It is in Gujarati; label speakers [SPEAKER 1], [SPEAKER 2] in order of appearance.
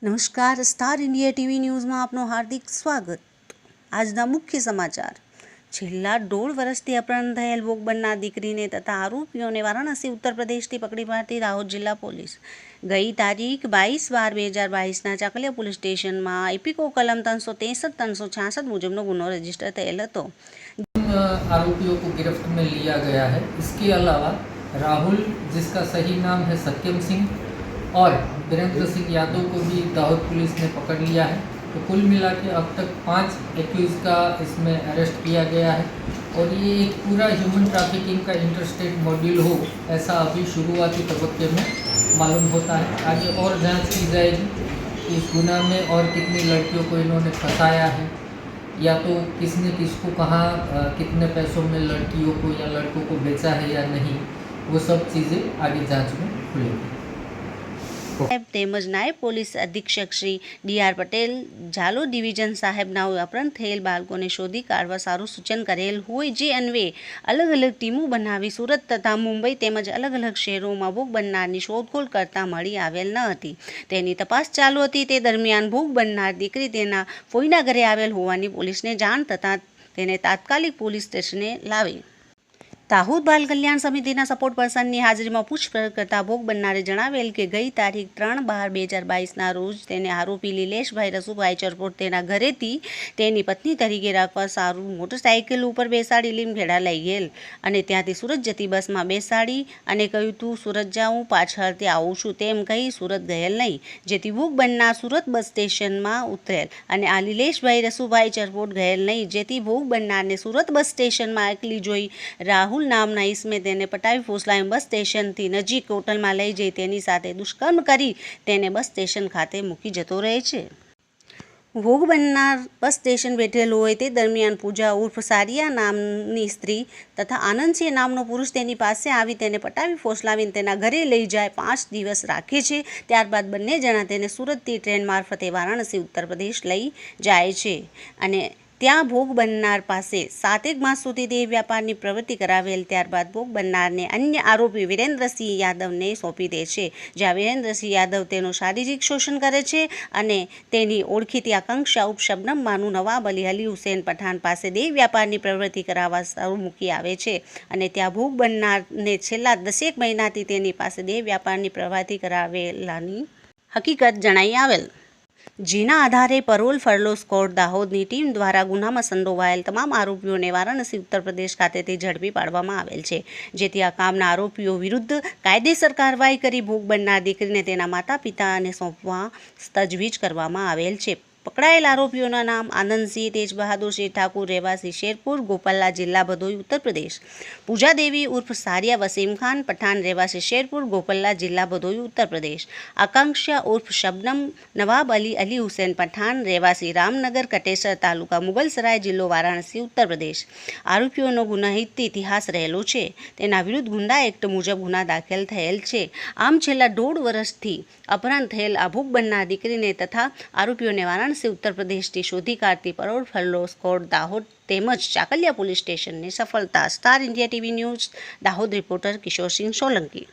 [SPEAKER 1] નમસ્કાર, સ્ટાર ઇન્ડિયા ટીવી ન્યૂઝમાં આપનું હાર્દિક સ્વાગત। આજના મુખ્ય સમાચાર। છેલ્લા 1.5 વર્ષથી અપહરણ થયેલ ભોગ બનનાર દીકરીને તથા આરોપીઓને વારાણસી ઉત્તર પ્રદેશથી પકડી પાડતી દાહોદ જિલ્લા પોલીસ ગઈ તારીખ 22/12/2022ના ચાકલિયા પોલીસ સ્ટેશનમાં ઇપીકો કલમ 363-366 मुजबનો गुनो रजिस्टर થયેલ હતો।
[SPEAKER 2] आरोपियों को गिरफ्त में लिया गया है। इसके अलावा राहुल, जिसका सही नाम है सत्यम सिंह, और वीरेंद्र सिंह यादव को भी दाहोद पुलिस ने पकड़ लिया है। तो कुल मिला के अब तक 5 एक्यूज का इसमें अरेस्ट किया गया है और ये एक पूरा ह्यूमन ट्रैफिकिंग का इंटरस्टेट मॉड्यूल हो, ऐसा अभी शुरुआती तबक्के में मालूम होता है। आगे और जांच की जाएगी कि इस गुना में और कितनी लड़कियों को इन्होंने फंसाया है, या तो किसने किसको कहाँ कितने पैसों में लड़कियों को या लड़कों को बेचा है या नहीं, वो सब चीज़ें आगे जांच में खुलेंगी।
[SPEAKER 1] તેમજ નાયબ પોલીસ અધિક્ષક શ્રી ડી.આર. પટેલ, ઝાલોદ ડિવિઝન સાહેબનાઓએ અપહરણ થયેલ બાળકોને શોધી કાઢવા સારું સૂચન કરેલ હોય, જે અન્વયે અલગ અલગ ટીમો બનાવી સુરત તથા મુંબઈ તેમજ અલગ અલગ શહેરોમાં ભોગ બનનારની શોધખોળ કરતા મળી આવેલ ન હતી। તેની તપાસ ચાલુ હતી। તે દરમિયાન ભોગ બનનાર દીકરી તેના ફોઈના ઘરે આવેલ હોવાની પોલીસને જાણ થતાં તેને તાત્કાલિક પોલીસ સ્ટેશને લાવી દાહોદ બાલ કલ્યાણ સમિતિના સપોર્ટ પર્સનની હાજરીમાં પૂછપરછ કરતા ભોગ બનનારે જણાવેલ કે ગઈ તારીખ 3/12/2022ના રોજ તેને આરોપી લીલેશભાઈ રસુભાઈ ચરપોટ તેના ઘરેથી તેની પત્ની તરીકે રાખવા સારું મોટરસાઇકલ ઉપર બેસાડી લીમખેડા લઈ ગયેલ અને ત્યાંથી સુરત જતી બસમાં બેસાડી અને કહ્યું, તું સુરત જાઉં, પાછળથી આવું છું તેમ કહી સુરત ગયેલ નહીં, જેથી ભોગ બનનાર સુરત બસ સ્ટેશનમાં ઉતરેલ અને આ લીલેશભાઈ રસુભાઈ ચરપોટ ગયેલ નહીં, જેથી ભોગ બનનારને સુરત બસ સ્ટેશનમાં એકલી જોઈ રાહુલ નામના ઈસમે તેને પટાવી ફોસલાવી બસ સ્ટેશનથી નજીક હોટલમાં લઈ જઈ તેની સાથે દુષ્કર્મ કરી તેને બસ સ્ટેશન ખાતે મૂકી જતો રહે છે। ભોગ બનનાર બસ સ્ટેશન બેઠેલ હોય તે દરમિયાન પૂજા ઉર્ફ સારિયા નામની સ્ત્રી તથા આનંદસિંહ નામનો પુરુષ તેની પાસે આવી તેને પટાવી ફોસલાવીને તેના ઘરે લઈ જાય 5 દિવસ રાખે છે। ત્યારબાદ બંને જણા તેને સુરતથી ટ્રેન મારફતે વારાણસી ઉત્તર પ્રદેશ લઈ જાય છે અને ત્યાં ભોગ બનનાર પાસે 7 માસ સુધી દેહ વ્યાપારની પ્રવૃત્તિ કરાવેલ। ત્યારબાદ ભોગ બનનારને અન્ય આરોપી વીરેન્દ્રસિંહ યાદવને સોંપી દે છે, જ્યાં વીરેન્દ્રસિંહ યાદવ તેનું શારીરિક શોષણ કરે છે અને તેની ઓળખીતી આકાંક્ષા ઉપ શબનમ બાનુ નવાબ અલી હુસૈન પઠાણ પાસે દેહ વ્યાપારની પ્રવૃત્તિ કરાવવા સારું મૂકી આવે છે અને ત્યાં ભોગ બનનારને છેલ્લા 10 મહિનાથી તેની પાસે દેહ વ્યાપારની પ્રવૃત્તિ કરાવેલાની હકીકત જણાઈ આવેલ, જેના આધારે પરોલ ફરલો સ્કોડ દાહોદની ટીમ દ્વારા ગુનામાં સંડોવાયેલ તમામ આરોપીઓને વારાણસી ઉત્તર પ્રદેશ ખાતેથી ઝડપી પાડવામાં આવેલ છે, જેથી આ કામના આરોપીઓ વિરુદ્ધ કાયદેસર કાર્યવાહી કરી ભોગ બનનાર દીકરીને તેના માતા પિતાને સોંપવા તજવીજ કરવામાં આવેલ છે। પકડાયેલ આરોપીઓના નામ આનંદસિંહ તેજબહાદુર સિંહ ઠાકુર, રહેવાસી શેરપુર, ગોપાલ્લા જિલ્લા ભદોઈ ઉત્તર પ્રદેશ; પૂજા દેવી ઉર્ફ સારિયા વસીમ ખાન પઠાણ, રહેવાસી શેરપુર, ગોપાલ્લા જિલ્લા ભદોઈ ઉત્તર પ્રદેશ; આકાંક્ષા ઉર્ફ શબનમ નવાબ અલી હુસૈન પઠાણ, રહેવાસી રામનગર કટેસર તાલુકા, મુગલસરાય જિલ્લો, વારાણસી ઉત્તર પ્રદેશ। આરોપીઓનો ગુનાહિત ઇતિહાસ રહેલો છે, તેના વિરુદ્ધ ગુંડા એક્ટ મુજબ ગુના દાખલ થયેલ છે। આમ છેલ્લા 1.5 વર્ષથી અપહરણ થયેલ આ ભોગ બનનાર દીકરીને તથા આરોપીઓને વારાણસી ઉત્તર પ્રદેશથી શોધી કાઢતી પરોલ ફરલો સ્કોડ દાહોદ તેમજ ચાકલિયા પોલીસ સ્ટેશનની સફળતા। Star India TV news Dahod reporter Kishorsinh Solanki.